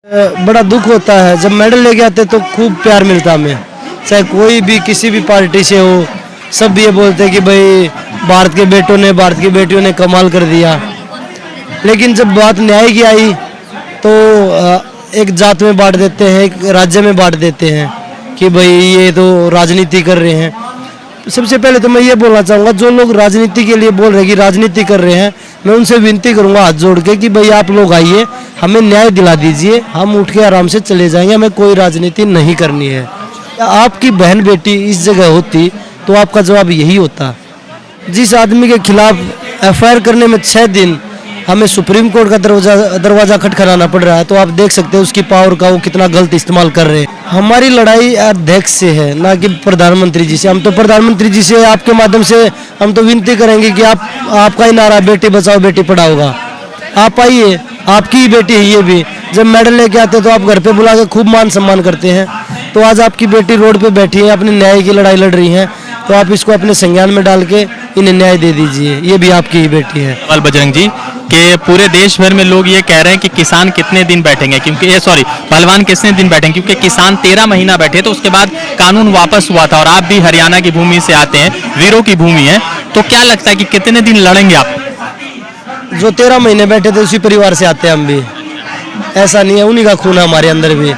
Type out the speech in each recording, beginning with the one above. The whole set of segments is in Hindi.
बड़ा दुख होता है जब मेडल लेके आते तो खूब प्यार मिलता हमें, चाहे कोई भी किसी भी पार्टी से हो। सब ये बोलते हैं कि भाई भारत के बेटों ने, भारत की बेटियों ने कमाल कर दिया। लेकिन जब बात न्याय की आई तो एक जात में बांट देते हैं, एक राज्य में बांट देते हैं कि भाई ये तो राजनीति कर रहे हैं। सबसे पहले तो मैं ये बोलना चाहूँगा, जो लोग राजनीति के लिए बोल रहे हैं कि राजनीति कर रहे हैं, मैं उनसे विनती करूँगा हाथ जोड़ के कि भाई आप लोग आइए, हमें न्याय दिला दीजिए, हम उठ के आराम से चले जाएंगे, हमें कोई राजनीति नहीं करनी है। आपकी बहन बेटी इस जगह होती तो आपका जवाब यही होता। जिस आदमी के खिलाफ एफआईआर करने में 6 दिन हमें सुप्रीम कोर्ट का दरवाजा खटखटाना पड़ रहा है, तो आप देख सकते हैं उसकी पावर का वो कितना गलत इस्तेमाल कर रहे हैं। हमारी लड़ाई अध्यक्ष से है, ना कि प्रधानमंत्री जी से। हम तो प्रधानमंत्री जी से आपके माध्यम से हम तो विनती करेंगे कि आपका ही नारा बेटी बचाओ बेटी पढ़ाओ होगा। आप आइए, आपकी ही बेटी है ये भी। जब मेडल लेके आते तो आप घर पे बुला के खूब मान सम्मान करते हैं। तो आज आपकी बेटी रोड पे बैठी है, अपने न्याय की लड़ाई लड़ रही है, तो आप इसको अपने संज्ञान में डाल के इन्हें न्याय दे दीजिए। ये भी आपकी ही बेटी है। बजरंग जी कि पूरे देश भर में लोग ये कह रहे हैं कि किसान कितने दिन बैठेंगे, क्योंकि पहलवान कितने दिन बैठेंगे, क्योंकि किसान 13 महीना बैठे, तो उसके बाद कानून वापस हुआ था। और आप भी हरियाणा की भूमि से आते हैं, वीरों की भूमि है, तो क्या लगता है कि कितने दिन लड़ेंगे आप? जो 13 महीने बैठे थे उसी परिवार से आते हैं हम भी, ऐसा नहीं है, उन्हीं का खून है हमारे अंदर भी।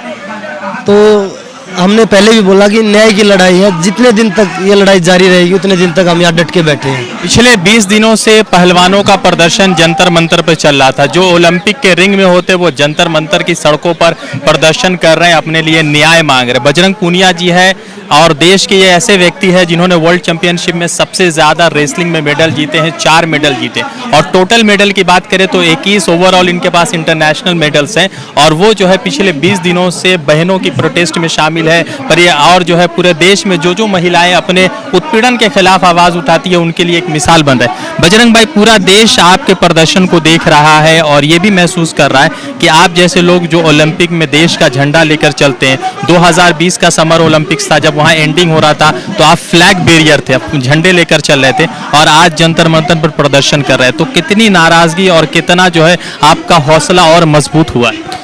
तो हमने पहले भी बोला कि न्याय की लड़ाई है, जितने दिन तक ये लड़ाई जारी रहेगी उतने दिन तक हम यहाँ डट के बैठे हैं। पिछले 20 दिनों से पहलवानों का प्रदर्शन जंतर मंतर पर चल रहा था। जो ओलंपिक के रिंग में होते वो जंतर मंतर की सड़कों पर प्रदर्शन कर रहे हैं, अपने लिए न्याय मांग रहे हैं। बजरंग पूनिया जी है और देश के ये ऐसे व्यक्ति है जिन्होंने वर्ल्ड चैंपियनशिप में सबसे ज्यादा रेसलिंग में मेडल जीते हैं, 4 मेडल जीते। और टोटल मेडल की बात करें तो 21 ओवरऑल इनके पास इंटरनेशनल मेडल्स हैं। और वो जो है पिछले 20 दिनों से बहनों की प्रोटेस्ट में शामिल है। पर ये और जो है पूरे देश में जो महिलाएं अपने उत्पीड़न के खिलाफ आवाज उठाती है उनके लिए एक मिसाल बन रहा है। बजरंग भाई, पूरा देश आपके प्रदर्शन को देख रहा है और ये भी महसूस कर रहा है कि आप जैसे लोग जो ओलंपिक में देश का झंडा लेकर चलते हैं, 2020 का समर ओलंपिक्स था, जब वहां एंडिंग हो रहा था तो आप फ्लैग बैरियर थे, आप झंडे लेकर चल रहे थे, और आज जंतर मंतर पर प्रदर्शन कर रहे हैं। तो कितनी नाराजगी और कितना जो है आपका हौसला और मजबूत हुआ है?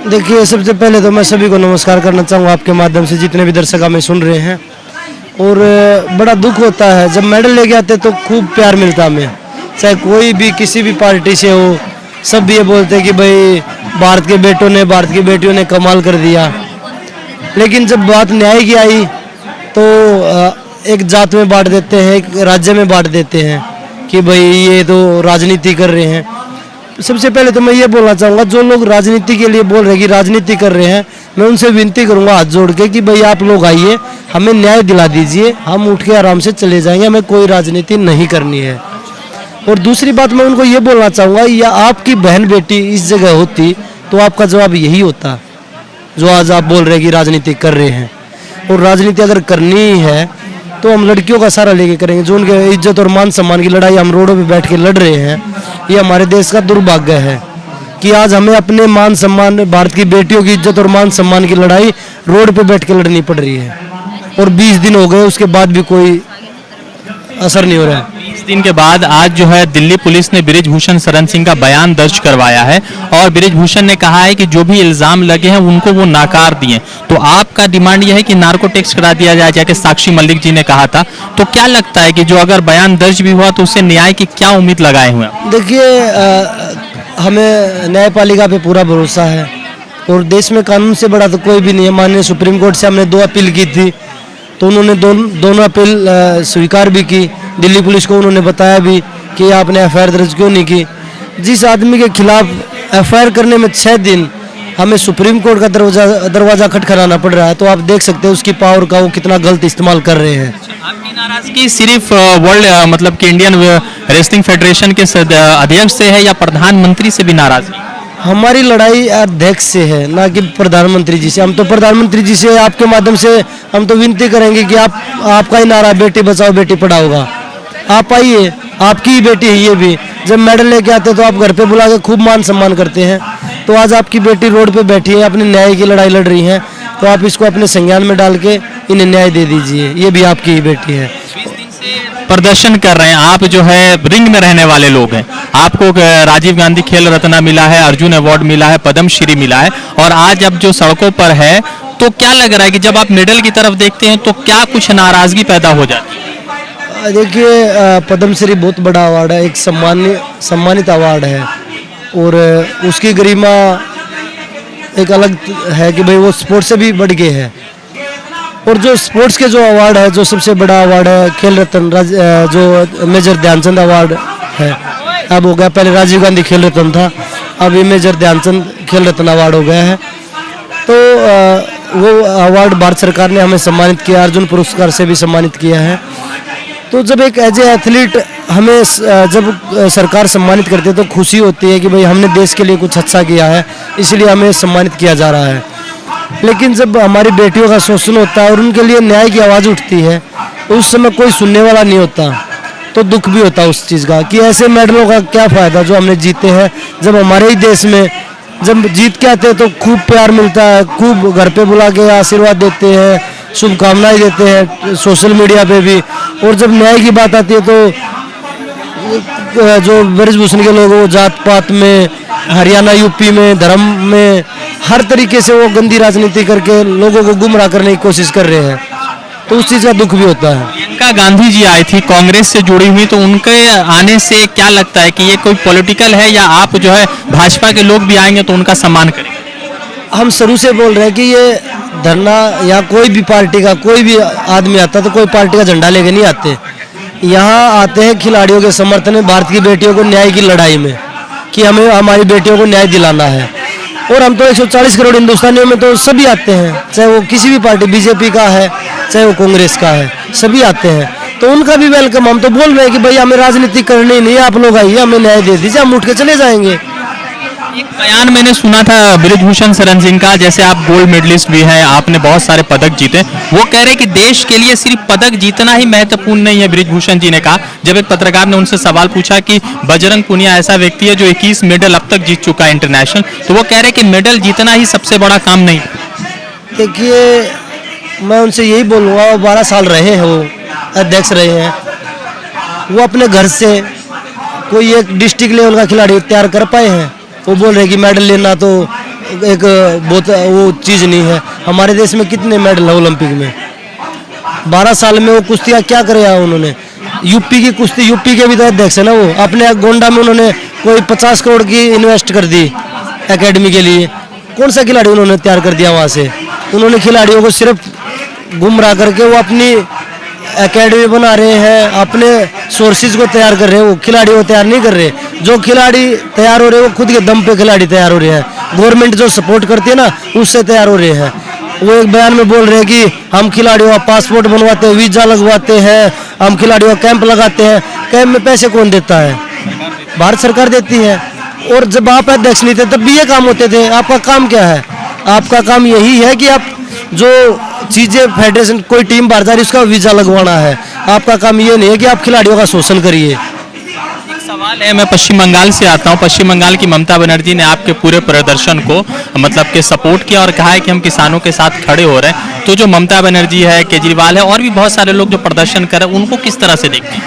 देखिए, सबसे पहले तो मैं सभी को नमस्कार करना चाहूँगा आपके माध्यम से, जितने भी दर्शक हमें सुन रहे हैं। और बड़ा दुख होता है जब मेडल लेके आते तो खूब प्यार मिलता हमें, चाहे कोई भी किसी भी पार्टी से हो। सब ये बोलते हैं कि भाई भारत के बेटों ने, भारत की बेटियों ने कमाल कर दिया। लेकिन जब बात न्याय की आई तो एक जात में बांट देते हैं, एक राज्य में बांट देते हैं कि भाई ये तो राजनीति कर रहे हैं। सबसे पहले तो मैं ये बोलना चाहूँगा, जो लोग राजनीति के लिए बोल रहे हैं कि राजनीति कर रहे हैं, मैं उनसे विनती करूँगा हाथ जोड़ के कि भाई आप लोग आइए, हमें न्याय दिला दीजिए, हम उठ के आराम से चले जाएंगे, हमें कोई राजनीति नहीं करनी है। और दूसरी बात मैं उनको ये बोलना चाहूँगा, या आपकी बहन बेटी इस जगह होती तो आपका जवाब यही होता, जो आज आप बोल रहे हैं कि राजनीति कर रहे हैं। और राजनीति अगर करनी है तो हम लड़कियों का सहारा लेके करेंगे। जो उनके इज्जत और मान सम्मान की लड़ाई हम रोडों पे बैठ के लड़ रहे हैं, ये हमारे देश का दुर्भाग्य है कि आज हमें अपने मान सम्मान, भारत की बेटियों की इज्जत और मान सम्मान की लड़ाई रोड पे बैठ के लड़नी पड़ रही है। और 20 दिन हो गए, उसके बाद भी कोई असर नहीं हो रहा है। 20 दिन के बाद आज जो है दिल्ली पुलिस ने बृजभूषण शरण सिंह का बयान दर्ज करवाया है और बृजभूषण ने कहा है कि जो भी इल्जाम लगे हैं उनको वो नाकार दिए। तो आपका डिमांड यह है कि नार्को टेस्ट करा दिया जाए, जैसे साक्षी मलिक जी ने कहा था। तो क्या लगता है कि जो अगर बयान दर्ज भी हुआ तो उससे न्याय की क्या उम्मीद लगाए हुए हैं? देखिए, हमें न्यायपालिका पे पूरा भरोसा है और देश में कानून से बड़ा तो कोई भी नहीं है। माननीय सुप्रीम कोर्ट से हमने 2 अपील की थी, तो उन्होंने दोनों अपील स्वीकार भी की। दिल्ली पुलिस को उन्होंने बताया भी कि आपने एफआईआर दर्ज क्यों नहीं की। जिस आदमी के खिलाफ एफआईआर करने में 6 दिन हमें सुप्रीम कोर्ट का दरवाजा खटखटाना पड़ रहा है, तो आप देख सकते हैं उसकी पावर का वो कितना गलत इस्तेमाल कर रहे हैं। आपकी नाराजगी सिर्फ वर्ल्ड मतलब कि इंडियन रेसलिंग फेडरेशन के अध्यक्ष से है या प्रधानमंत्री से भी नाराज? हमारी लड़ाई अध्यक्ष से है, ना कि प्रधानमंत्री जी से। हम तो प्रधानमंत्री जी से आपके माध्यम से हम तो विनती करेंगे कि आपका ही नारा बेटी बचाओ बेटी पढ़ाओ होगा। आप आइए, आपकी ही बेटी है ये भी। जब मेडल लेके आते तो आप घर पे बुला के खूब मान सम्मान करते हैं। तो आज आपकी बेटी रोड पे बैठी है, अपने न्याय की लड़ाई लड़ रही है, तो आप इसको अपने संज्ञान में डाल के इन्हें न्याय दे दीजिए। ये भी आपकी ही बेटी है। 20 दिन से प्रदर्शन कर रहे हैं, आप जो है रिंग में रहने वाले लोग हैं, आपको राजीव गांधी खेल रत्न मिला है, अर्जुन अवार्ड मिला है, पद्मश्री मिला है, और आज अब जो सड़कों पर है, तो क्या लग रहा है कि जब आप मेडल की तरफ देखते हैं तो क्या कुछ नाराजगी पैदा हो जाती है? देखिए, पद्मश्री बहुत बड़ा अवार्ड है, एक सम्मानित अवार्ड है, और उसकी गरिमा एक अलग है कि भाई वो स्पोर्ट्स से भी बढ़ के है। और जो स्पोर्ट्स के जो अवार्ड है, जो सबसे बड़ा अवार्ड है खेल रत्न, जो मेजर ध्यानचंद अवार्ड है, अब हो गया, पहले राजीव गांधी खेल रत्न था, अब ये मेजर ध्यानचंद खेल रत्न अवार्ड हो गया है। तो वो अवार्ड भारत सरकार ने हमें सम्मानित किया, अर्जुन पुरस्कार से भी सम्मानित किया है। तो जब एक एज ए एथलीट हमें जब सरकार सम्मानित करती है तो खुशी होती है कि भाई हमने देश के लिए कुछ अच्छा किया है, इसलिए हमें सम्मानित किया जा रहा है। लेकिन जब हमारी बेटियों का शोषण होता है और उनके लिए न्याय की आवाज़ उठती है, उस समय कोई सुनने वाला नहीं होता, तो दुख भी होता है उस चीज़ का कि ऐसे मेडलों का क्या फ़ायदा जो हमने जीते हैं, जब हमारे ही देश में जब जीत के आते हैं तो खूब प्यार मिलता है, खूब घर पे बुला के आशीर्वाद देते हैं, शुभकामनाएं देते हैं सोशल मीडिया पे भी। और जब न्याय की बात आती है तो जो ब्रजभूषण के लोग वो जात पात में, हरियाणा यूपी में, धर्म में, हर तरीके से वो गंदी राजनीति करके लोगों को गुमराह करने की कोशिश कर रहे हैं, तो उस चीज़ का दुख भी होता है। प्रियंका गांधी जी आई थी कांग्रेस से जुड़ी हुई, तो उनके आने से क्या लगता है कि ये कोई पॉलिटिकल है, या आप जो है भाजपा के लोग भी आएंगे तो उनका सम्मान करेंगे? हम शुरू से बोल रहे हैं कि ये धरना या कोई भी पार्टी का कोई भी आदमी आता तो कोई पार्टी का झंडा लेके नहीं आते, यहाँ आते हैं खिलाड़ियों के समर्थन में, भारत की बेटियों को न्याय की लड़ाई में, कि हमें हमारी बेटियों को न्याय दिलाना है। और हम तो 140 करोड़ हिंदुस्तानियों में तो सभी आते हैं, चाहे वो किसी भी पार्टी, बीजेपी का है चाहे वो कांग्रेस का है, सभी आते हैं, तो उनका भी वेलकम। हम तो बोल रहे हैं कि भाई हमें राजनीति करनी नहीं है, आप लोग आइए, हमें न्याय दे दीजिए, हम उठ के चले जाएंगे। एक बयान मैंने सुना था ब्रिजभूषण शरण सिंह का, जैसे आप गोल्ड मेडलिस्ट भी हैं, आपने बहुत सारे पदक जीते, वो कह रहे हैं कि देश के लिए सिर्फ पदक जीतना ही महत्वपूर्ण नहीं है। ब्रिजभूषण जी ने कहा, जब एक पत्रकार ने उनसे सवाल पूछा कि बजरंग पुनिया ऐसा व्यक्ति है जो 21 मेडल अब तक जीत चुका है इंटरनेशनल, तो वो कह रहे कि मेडल जीतना ही सबसे बड़ा काम नहीं। देखिए, मैं उनसे यही बोलूँगा, वो 12 साल रहे हैं, वो अध्यक्ष रहे हैं, वो अपने घर से कोई एक डिस्ट्रिक्ट लेवल का खिलाड़ी तैयार कर पाए हैं? वो बोल रहे कि मेडल लेना तो एक बहुत वो चीज़ नहीं है। हमारे देश में कितने मेडल है ओलंपिक में? 12 साल में वो कुश्तियाँ क्या करे उन्होंने? यूपी की कुश्ती, यूपी के भी तो अध्यक्ष है ना वो, अपने गोंडा में उन्होंने कोई 50 करोड़ की इन्वेस्ट कर दी एकेडमी के लिए, कौन सा खिलाड़ी उन्होंने तैयार कर दिया वहाँ से? उन्होंने खिलाड़ियों को सिर्फ गुमराह करके वो अपनी एकेडमी बना रहे हैं, अपने सोर्सेज को तैयार कर रहे हैं, वो खिलाड़ियों को तैयार नहीं कर रहे। जो खिलाड़ी तैयार हो रहे हैं वो खुद के दम पे खिलाड़ी तैयार हो रहे हैं, गवर्नमेंट जो सपोर्ट करती है ना उससे तैयार हो रहे हैं। वो एक बयान में बोल रहे हैं कि हम खिलाड़ियों का पासपोर्ट बनवाते हैं, वीजा लगवाते हैं, हम खिलाड़ियों का कैंप लगाते हैं। कैंप में पैसे कौन देता है? भारत सरकार देती है। और जब आप अध्यक्ष नहीं थे तब भी ये काम होते थे। आपका काम क्या है? आपका काम यही है कि आप जो चीज़ें फेडरेशन कोई टीम बाहर जा रही है उसका वीजा लगवाना है। आपका काम ये नहीं है कि आप खिलाड़ियों का शोषण करिए। एक सवाल है, मैं पश्चिम बंगाल से आता हूँ। पश्चिम बंगाल की ममता बनर्जी ने आपके पूरे प्रदर्शन को मतलब के सपोर्ट किया और कहा है कि हम किसानों के साथ खड़े हो रहे हैं। तो जो ममता बनर्जी है, केजरीवाल है और भी बहुत सारे लोग जो प्रदर्शन कर रहे हैं, उनको किस तरह से देखते हैं?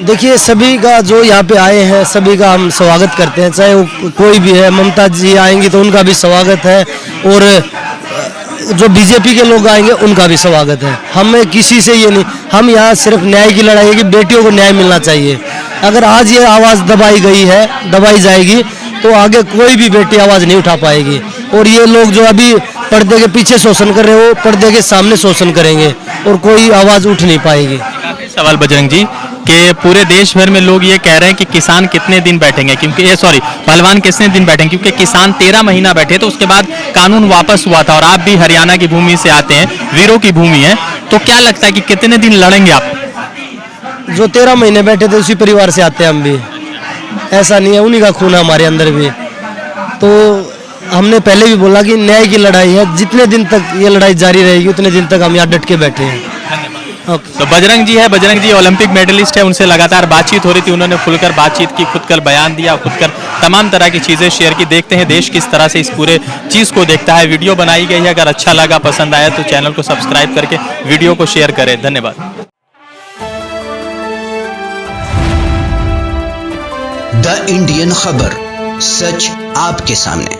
देखिए, सभी का जो यहाँ पे आए हैं सभी का हम स्वागत करते हैं, चाहे वो कोई भी है। ममता जी आएंगी तो उनका भी स्वागत है, और जो बीजेपी के लोग आएंगे उनका भी स्वागत है। हमें किसी से ये नहीं, हम यहाँ सिर्फ न्याय की लड़ाई है कि बेटियों को न्याय मिलना चाहिए। अगर आज ये आवाज़ दबाई गई है, दबाई जाएगी, तो आगे कोई भी बेटी आवाज़ नहीं उठा पाएगी। और ये लोग जो अभी पर्दे के पीछे शोषण कर रहे हो, पर्दे के सामने शोषण करेंगे और कोई आवाज़ उठ नहीं पाएगी। सवाल बजरंग जी कि पूरे देश भर में लोग ये कह रहे हैं कि किसान कितने दिन बैठेंगे, क्योंकि ये पहलवान कितने दिन बैठेंगे, क्योंकि किसान 13 महीना बैठे तो उसके बाद कानून वापस हुआ था। और आप भी हरियाणा की भूमि से आते हैं, वीरों की भूमि है, तो क्या लगता है कि कितने दिन लड़ेंगे आप? जो 13 महीने बैठे थे उसी परिवार से आते हैं हम भी, ऐसा नहीं है, उन्हीं का खून है हमारे अंदर भी। तो हमने पहले भी बोला कि न्याय की लड़ाई है, जितने दिन तक ये लड़ाई जारी रहेगी उतने दिन तक हम यहाँ डट के बैठे हैं। तो बजरंग जी है, बजरंग जी ओलंपिक मेडलिस्ट है, उनसे लगातार बातचीत हो रही थी, उन्होंने खुलकर बातचीत की, खुदकर बयान दिया, खुदकर तमाम तरह की चीज़ें शेयर की। देखते हैं देश किस तरह से इस पूरे चीज़ को देखता है। वीडियो बनाई गई है, अगर अच्छा लगा, पसंद आया तो चैनल को सब्सक्राइब करके वीडियो को शेयर करें। धन्यवाद। द इंडियन खबर, सच आपके सामने।